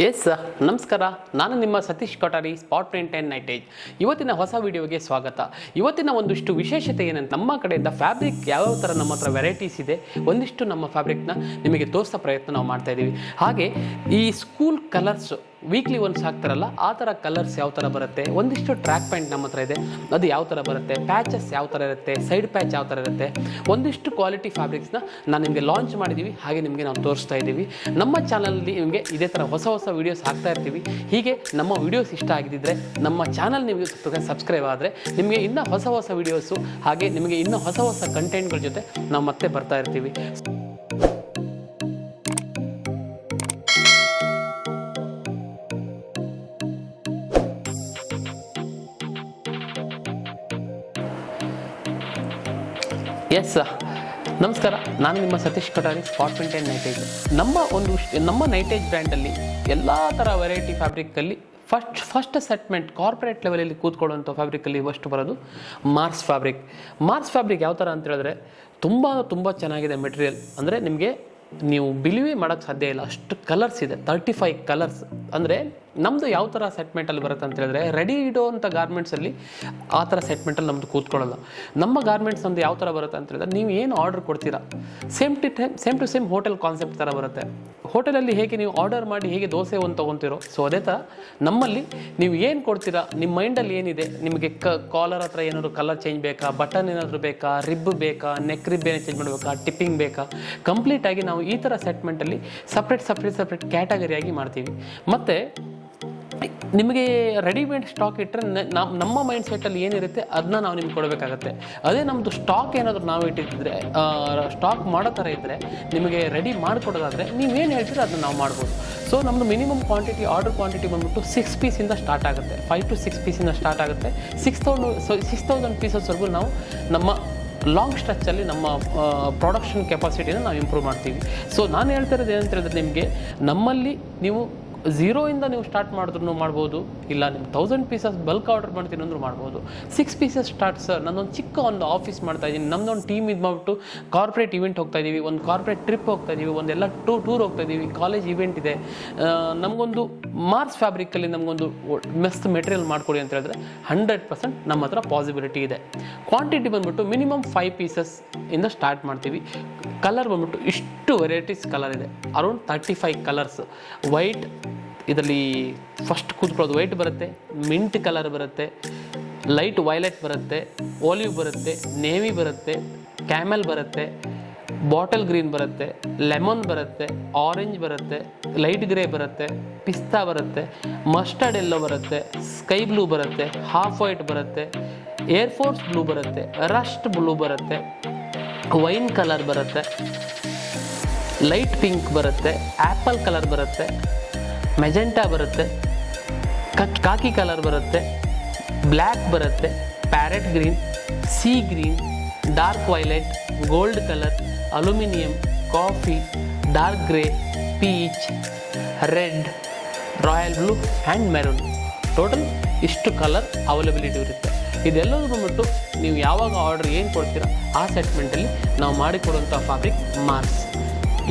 S ನಮಸ್ಕಾರ, ನಾನು ನಿಮ್ಮ Satish Kothari, spot print and ನೈಟೇಜ್. ಇವತ್ತಿನ ಹೊಸ ವಿಡಿಯೋಗೆ ಸ್ವಾಗತ. ಇವತ್ತಿನ ಒಂದಿಷ್ಟು ವಿಶೇಷತೆ ಏನಂತ, ನಮ್ಮ ಕಡೆಯಿಂದ ಫ್ಯಾಬ್ರಿಕ್ ಯಾವ್ಯಾವ ಥರ ನಮ್ಮ ಹತ್ರ ವೆರೈಟೀಸ್ ಇದೆ, ಒಂದಿಷ್ಟು ನಮ್ಮ ಫ್ಯಾಬ್ರಿಕ್ನ ನಿಮಗೆ ತೋರಿಸೋ ಪ್ರಯತ್ನ ನಾವು ಮಾಡ್ತಾಯಿದ್ದೀವಿ. ಹಾಗೆ ಈ ಸ್ಕೂಲ್ ಕಲರ್ಸು ವೀಕ್ಲಿ ಒನ್ಸ್ ಹಾಕ್ತಾರಲ್ಲ, ಆ ಥರ ಕಲರ್ಸ್ ಯಾವ ಥರ ಬರುತ್ತೆ, ಒಂದಿಷ್ಟು ಟ್ರ್ಯಾಕ್ ಪ್ಯಾಂಟ್ ನಮ್ಮ ಹತ್ರ ಇದೆ, ಅದು ಯಾವ ಥರ ಬರುತ್ತೆ, ಪ್ಯಾಚಸ್ ಯಾವ ಥರ ಇರುತ್ತೆ, ಸೈಡ್ ಪ್ಯಾಚ್ ಯಾವ ಥರ ಇರುತ್ತೆ, ಒಂದಿಷ್ಟು ಕ್ವಾಲಿಟಿ ಫ್ಯಾಬ್ರಿಕ್ಸ್ನ ನಾನು ನಿಮಗೆ ಲಾಂಚ್ ಮಾಡಿದ್ದೀವಿ. ಹಾಗೆ ನಿಮಗೆ ನಾವು ತೋರಿಸ್ತಾ ಇದ್ದೀವಿ. ನಮ್ಮ ಚಾನಲಲ್ಲಿ ನಿಮಗೆ ಇದೇ ಥರ ಹೊಸ ಹೊಸ ವೀಡಿಯೋಸ್ ಹಾಕ್ತಾ ಇರ್ತೀವಿ. ಹೀಗೆ ನಮ್ಮ ವೀಡಿಯೋಸ್ ಇಷ್ಟ ಆಗಿದ್ದರೆ ನಮ್ಮ ಚಾನಲ್ ನಿಮಗೆ ಸಬ್ಸ್ಕ್ರೈಬ್ ಆದರೆ ನಿಮಗೆ ಇನ್ನೂ ಹೊಸ ಹೊಸ ವೀಡಿಯೋಸು, ಹಾಗೆ ನಿಮಗೆ ಇನ್ನೂ ಹೊಸ ಹೊಸ ಕಂಟೆಂಟ್ಗಳ ಜೊತೆ ನಾವು ಮತ್ತೆ ಬರ್ತಾ ಇರ್ತೀವಿ. ಎಸ್ ನಮಸ್ಕಾರ, ನಾನು ನಿಮ್ಮ Satish Kothari, spot print and ನೈಟೇಜ್. ನಮ್ಮ ನೈಟೇಜ್ ಬ್ರ್ಯಾಂಡಲ್ಲಿ ಎಲ್ಲ ಥರ ವೆರೈಟಿ ಫ್ಯಾಬ್ರಿಕಲ್ಲಿ ಫಸ್ಟ್ ಸೆಟ್ಮೆಂಟ್ ಕಾರ್ಪೊರೇಟ್ ಲೆವೆಲಲ್ಲಿ ಕೂತ್ಕೊಳ್ಳುವಂಥ ಫ್ಯಾಬ್ರಿಕಲ್ಲಿ ಫಸ್ಟ್ ಬರೋದು ಮಾರ್ಸ್ ಫ್ಯಾಬ್ರಿಕ್. ಯಾವ ಥರ ಅಂತ ಹೇಳಿದ್ರೆ ತುಂಬ ಚೆನ್ನಾಗಿದೆ ಮೆಟೀರಿಯಲ್. ಅಂದರೆ ನಿಮಗೆ ನೀವು ಬಿಲೀವೇ ಮಾಡೋಕ್ಕೆ ಸಾಧ್ಯ ಇಲ್ಲ, ಅಷ್ಟು ಕಲರ್ಸ್ ಇದೆ, 35 ಕಲರ್ಸ್. ಅಂದರೆ ನಮ್ಮದು ಯಾವ ಥರ ಸೆಟ್ಮೆಂಟಲ್ಲಿ ಬರುತ್ತೆ ಅಂತ ಹೇಳಿದ್ರೆ, ರೆಡಿ ಇಡೋವಂಥ ಗಾರ್ಮೆಂಟ್ಸಲ್ಲಿ ಆ ಥರ ಸೆಟ್ಮೆಂಟಲ್ಲಿ ನಮ್ಮದು ಕೂತ್ಕೊಳ್ಳಲ್ಲ. ನಮ್ಮ ಗಾರ್ಮೆಂಟ್ಸ್ ನಮ್ಮದು ಯಾವ ಥರ ಬರುತ್ತೆ ಅಂತ ಹೇಳಿದ್ರೆ, ನೀವು ಏನು ಆರ್ಡರ್ ಕೊಡ್ತೀರಾ same to same hotel concept ಥರ ಬರುತ್ತೆ. ಹೋಟೆಲಲ್ಲಿ ಹೇಗೆ ನೀವು ಆರ್ಡರ್ ಮಾಡಿ ಹೇಗೆ ದೋಸೆ ಒಂದು ತೊಗೊತೀರೋ, ಸೊ ಅದೇ ಥರ ನಮ್ಮಲ್ಲಿ ನೀವು ಏನು ಕೊಡ್ತೀರಾ, ನಿಮ್ಮ ಮೈಂಡಲ್ಲಿ ಏನಿದೆ, ನಿಮಗೆ ಕಾಲರ್ ಹತ್ರ ಏನಾದರೂ ಕಲರ್ ಚೇಂಜ್ ಬೇಕಾ, ಬಟನ್ ಏನಾದರೂ ಬೇಕಾ, ರಿಬ್ ಬೇಕಾ, ನೆಕ್ ರಿಬ್ ಏನೇ ಚೇಂಜ್ ಮಾಡಬೇಕಾ, ಟಿಪ್ಪಿಂಗ್ ಬೇಕಾ, ಕಂಪ್ಲೀಟಾಗಿ ನಾವು ಈ ಥರ ಸೆಟ್ಮೆಂಟಲ್ಲಿ ಸಪ್ರೇಟ್ ಕ್ಯಾಟಗರಿಯಾಗಿ ಮಾಡ್ತೀವಿ. ಮತ್ತು ನಿಮಗೆ ರೆಡಿಮೇಡ್ ಸ್ಟಾಕ್ ಇಟ್ಟರೆ ನಮ್ಮ ಮೈಂಡ್ ಸೆಟ್ಟಲ್ಲಿ ಏನಿರುತ್ತೆ ಅದನ್ನ ನಾವು ನಿಮ್ಗೆ ಕೊಡಬೇಕಾಗತ್ತೆ. ಅದೇ ನಮ್ಮದು ಸ್ಟಾಕ್ ಏನಾದರೂ ನಾವು ಇಟ್ಟಿದ್ದರೆ, ಸ್ಟಾಕ್ ಮಾಡೋ ಥರ ಇದ್ದರೆ, ನಿಮಗೆ ರೆಡಿ ಮಾಡಿಕೊಡೋದಾದರೆ ನೀವೇನು ಹೇಳ್ತೀರೋ ಅದನ್ನ ನಾವು ಮಾಡ್ಬೋದು. ಸೊ ನಮ್ಮದು ಮಿನಿಮಮ್ ಕ್ವಾಂಟಿಟಿ, ಆರ್ಡರ್ ಕ್ವಾಂಟಿಟಿ ಬಂದ್ಬಿಟ್ಟು 6 ಪೀಸಿಂದ ಸ್ಟಾರ್ಟ್ ಆಗುತ್ತೆ. 5 to 6 ಪೀಸಿಂದ ಸ್ಟಾರ್ಟ್ ಆಗುತ್ತೆ. 6,000 ಪೀಸಸ್ವರೆಗೂ ನಾವು ನಮ್ಮ ಲಾಂಗ್ ಸ್ಟ್ರೆಚ್ಚಲ್ಲಿ ನಮ್ಮ ಪ್ರೊಡಕ್ಷನ್ ಕೆಪಾಸಿಟಿನ ನಾವು ಇಂಪ್ರೂವ್ ಮಾಡ್ತೀವಿ. ಸೊ ನಾನು ಹೇಳ್ತಿರೋದು ಏನಂತ ಹೇಳಿದ್ರೆ, ನಿಮಗೆ ನಮ್ಮಲ್ಲಿ ನೀವು 0ಇಂದ ನೀವು ಸ್ಟಾರ್ಟ್ ಮಾಡಿದ್ರು ಮಾಡ್ಬೋದು, ಇಲ್ಲ ನಿಮ್ಮ 1000 ಪೀಸಸ್ ಬಲ್ಕ್ ಆರ್ಡರ್ ಮಾಡ್ತೀನಿ ಅಂದರೂ ಮಾಡ್ಬೋದು. 6 ಪೀಸಸ್ ಸ್ಟಾರ್ಟ್ ಸರ್, ನಾನೊಂದು ಚಿಕ್ಕ ಒಂದು ಆಫೀಸ್ ಮಾಡ್ತಾಯಿದ್ದೀನಿ, ನಮ್ಮದೊಂದು ಟೀಮ್ ಇದು ಮಾಡಿಬಿಟ್ಟು ಕಾರ್ಪೊರೇಟ್ ಇವೆಂಟ್ ಹೋಗ್ತಾಯಿದ್ದೀವಿ, ಒಂದು ಕಾರ್ಪೊರೇಟ್ ಟ್ರಿಪ್ ಹೋಗ್ತಾಯಿದ್ದೀವಿ, ಒಂದೆಲ್ಲ ಟೂರ್ ಹೋಗ್ತಾಯಿದ್ದೀವಿ, ಕಾಲೇಜ್ ಇವೆಂಟ್ ಇದೆ, ನಮಗೊಂದು ಮಾರ್ಸ್ ಫ್ಯಾಬ್ರಿಕಲ್ಲಿ ನಮಗೊಂದು ಮಸ್ತ್ ಮೆಟೀರಿಯಲ್ ಮಾಡಿಕೊಡಿ ಅಂತ ಹೇಳಿದ್ರೆ 100% ನಮ್ಮ ಹತ್ರ ಪಾಸಿಬಿಲಿಟಿ ಇದೆ. ಕ್ವಾಂಟಿಟಿ ಬಂದ್ಬಿಟ್ಟು ಮಿನಿಮಮ್ 5 ಪೀಸಸ್ ಇಂದ ಸ್ಟಾರ್ಟ್ ಮಾಡ್ತೀವಿ. ಕಲರ್ ಬಂದ್ಬಿಟ್ಟು ಇಷ್ಟು ವೆರೈಟೀಸ್ ಕಲರ್ ಇದೆ, ಅರೌಂಡ್ 35 ಕಲರ್ಸ್. ವೈಟ್, ಇದರಲ್ಲಿ ಫಸ್ಟ್ ಕೂತ್ಕೊಳ್ಳೋದು ವೈಟ್ ಬರುತ್ತೆ, ಮಿಂಟ್ ಕಲರ್ ಬರುತ್ತೆ, ಲೈಟ್ ವೈಲೆಟ್ ಬರುತ್ತೆ, ಓಲಿವ್ ಬರುತ್ತೆ, ನೇವಿ ಬರುತ್ತೆ, ಕ್ಯಾಮೆಲ್ ಬರುತ್ತೆ, ಬಾಟಲ್ ಗ್ರೀನ್ ಬರುತ್ತೆ, ಲೆಮನ್ ಬರುತ್ತೆ, ಆರೆಂಜ್ ಬರುತ್ತೆ, ಲೈಟ್ ಗ್ರೇ ಬರುತ್ತೆ, ಪಿಸ್ತಾ ಬರುತ್ತೆ, ಮಸ್ಟರ್ಡ್ ಎಲ್ಲೋ ಬರುತ್ತೆ, ಸ್ಕೈ ಬ್ಲೂ ಬರುತ್ತೆ, ಹಾಫ್ ವೈಟ್ ಬರುತ್ತೆ, ಏರ್ಫೋರ್ಸ್ ಬ್ಲೂ ಬರುತ್ತೆ, ರಸ್ಟ್ ಬ್ಲೂ ಬರುತ್ತೆ, ವೈನ್ ಕಲರ್ ಬರುತ್ತೆ, ಲೈಟ್ ಪಿಂಕ್ ಬರುತ್ತೆ, ಆ್ಯಪಲ್ ಕಲರ್ ಬರುತ್ತೆ, ಮೆಜೆಂಟಾ ಬರುತ್ತೆ, ಕಾಕಿ ಕಲರ್ ಬರುತ್ತೆ, ಬ್ಲ್ಯಾಕ್ ಬರುತ್ತೆ, parrot green, sea green, dark violet, gold colour, aluminium, coffee, dark grey, peach, red, royal blue and maroon. Total ಇಷ್ಟು colour availability ಇರುತ್ತೆ. ಇದೆಲ್ಲದೂ ಬಂದ್ಬಿಟ್ಟು ನೀವು ಯಾವಾಗ ಆರ್ಡರ್ ಏನು ಕೊಡ್ತೀರಾ ಆ ಸೆಟ್ಮೆಂಟಲ್ಲಿ ನಾವು ಮಾಡಿಕೊಡುವಂಥ ಫ್ಯಾಬ್ರಿಕ್ ಮಾರ್ಸ್.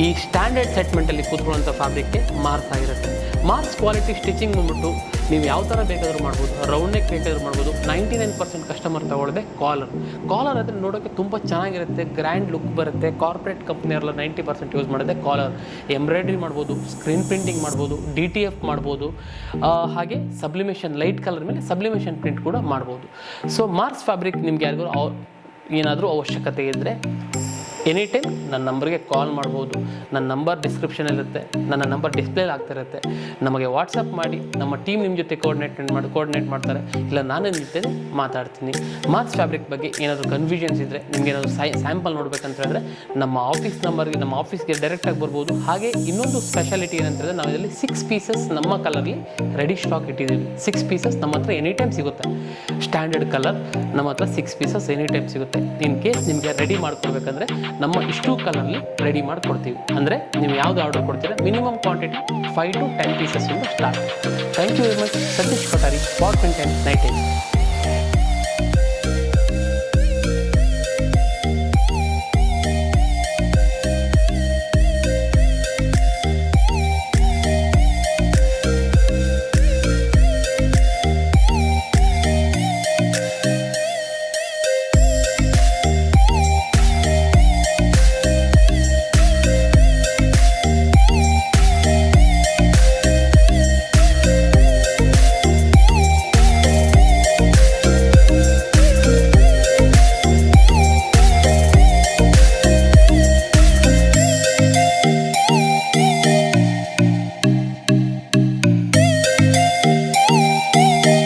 ಈ ಸ್ಟ್ಯಾಂಡರ್ಡ್ ಸೆಟ್ಮೆಂಟಲ್ಲಿ ಕೂತ್ಕೊಳ್ಳುವಂಥ ಫ್ಯಾಬ್ರಿಕ್ಗೆ ಮಾರ್ಸ್ ಆಗಿರುತ್ತೆ. ಮಾರ್ಸ್ ಕ್ವಾಲಿಟಿ ಸ್ಟಿಚಿಂಗ್ ಬಂದ್ಬಿಟ್ಟು ನೀವು ಯಾವ ಥರ ಬೇಕಾದರೂ ಮಾಡ್ಬೋದು, ರೌಂಡ್ ನೆಕ್ ಬೇಕಾದರೂ ಮಾಡ್ಬೋದು. 99% ಕಸ್ಟಮರ್ ತೊಗೊಳ್ಳದೆ ಕಾಲರ್ ಆದರೆ ನೋಡೋಕ್ಕೆ ತುಂಬ ಚೆನ್ನಾಗಿರುತ್ತೆ, ಗ್ರ್ಯಾಂಡ್ ಲುಕ್ ಬರುತ್ತೆ. ಕಾರ್ಪೊರೇಟ್ ಕಂಪ್ನಿಯರೆಲ್ಲ 90% ಯೂಸ್ ಮಾಡೋದೇ ಕಾಲರ್. ಎಂಬ್ರಾಯ್ಡ್ರಿ ಮಾಡ್ಬೋದು, ಸ್ಕ್ರೀನ್ ಪ್ರಿಂಟಿಂಗ್ ಮಾಡ್ಬೋದು, DTF ಮಾಡ್ಬೋದು, ಹಾಗೆ ಸಬ್ಲಿಮೇಷನ್ ಲೈಟ್ ಕಲರ್ ಮೇಲೆ ಸಬ್ಲಿಮೇಷನ್ ಪ್ರಿಂಟ್ ಕೂಡ ಮಾಡ್ಬೋದು. ಸೊ ಮಾರ್ಸ್ ಫ್ಯಾಬ್ರಿಕ್ ನಿಮ್ಗೆ ಯಾರಿಗೂ ಏನಾದರೂ ಅವಶ್ಯಕತೆ ಇದ್ದರೆ ಎನಿ ಟೈಮ್ ನನ್ನ ನಂಬರ್ಗೆ ಕಾಲ್ ಮಾಡ್ಬೋದು. ನನ್ನ ನಂಬರ್ ಡಿಸ್ಕ್ರಿಪ್ಷನಲ್ಲಿರುತ್ತೆ, ನನ್ನ ನಂಬರ್ ಡಿಸ್ಪ್ಲೇಲಿ ಆಗ್ತಿರುತ್ತೆ. ನಮಗೆ ವಾಟ್ಸಪ್ ಮಾಡಿ, ನಮ್ಮ ಟೀಮ್ ನಿಮ್ಮ ಜೊತೆ ಕೋರ್ಡಿನೇಟ್ ಮಾಡ್ತಾರೆ, ಇಲ್ಲ ನಾನು ನಿಮ್ಮ ಜೊತೆ ಮಾತಾಡ್ತೀನಿ. ಮಾರ್ಸ್ ಫ್ಯಾಬ್ರಿಕ್ ಬಗ್ಗೆ ಏನಾದರೂ ಕನ್ಫ್ಯೂಷನ್ಸ್ ಇದ್ದರೆ, ನಿಮಗೆ ಏನಾದರೂ ಸ್ಯಾಂಪಲ್ ನೋಡ್ಬೇಕಂತ ಹೇಳಿದ್ರೆ ನಮ್ಮ ಆಫೀಸ್ಗೆ ಡೈರೆಕ್ಟಾಗಿ ಬರ್ಬೋದು. ಹಾಗೆ ಇನ್ನೊಂದು ಸ್ಪೆಷಾಲಿಟಿ ಏನಂತ ಹೇಳಿದ್ರೆ, ನಾವು ಇದರಲ್ಲಿ 6 ಪೀಸಸ್ ನಮ್ಮ ಕಲರ್ಲಿ ರೆಡಿ ಸ್ಟಾಕ್ ಇಟ್ಟಿದ್ದೀವಿ. 6 ಪೀಸಸ್ ನಮ್ಮ ಹತ್ರ ಎನಿ ಟೈಮ್ ಸಿಗುತ್ತೆ. ಸ್ಟ್ಯಾಂಡರ್ಡ್ ಕಲರ್ ನಮ್ಮ ಹತ್ರ 6 ಪೀಸಸ್ ಎನಿ ಟೈಮ್ ಸಿಗುತ್ತೆ. ಇನ್ ಕೇಸ್ ನಿಮಗೆ ರೆಡಿ ಮಾಡ್ಕೊಡ್ಬೇಕಂದ್ರೆ ನಮ್ಮ ಇಷ್ಟು ಕಲರ್ಲಿ ರೆಡಿ ಮಾಡಿಕೊಡ್ತೀವಿ. ಅಂದರೆ ನೀವು ಯಾವುದು ಆರ್ಡರ್ ಕೊಡ್ತೀರಾ, ಮಿನಿಮಮ್ ಕ್ವಾಂಟಿಟಿ 5 to 10 ಪೀಸಸ್ ಇಂದ start. Thank you very much. Satish Kothari, spot print and ನೈಟೇಜ್.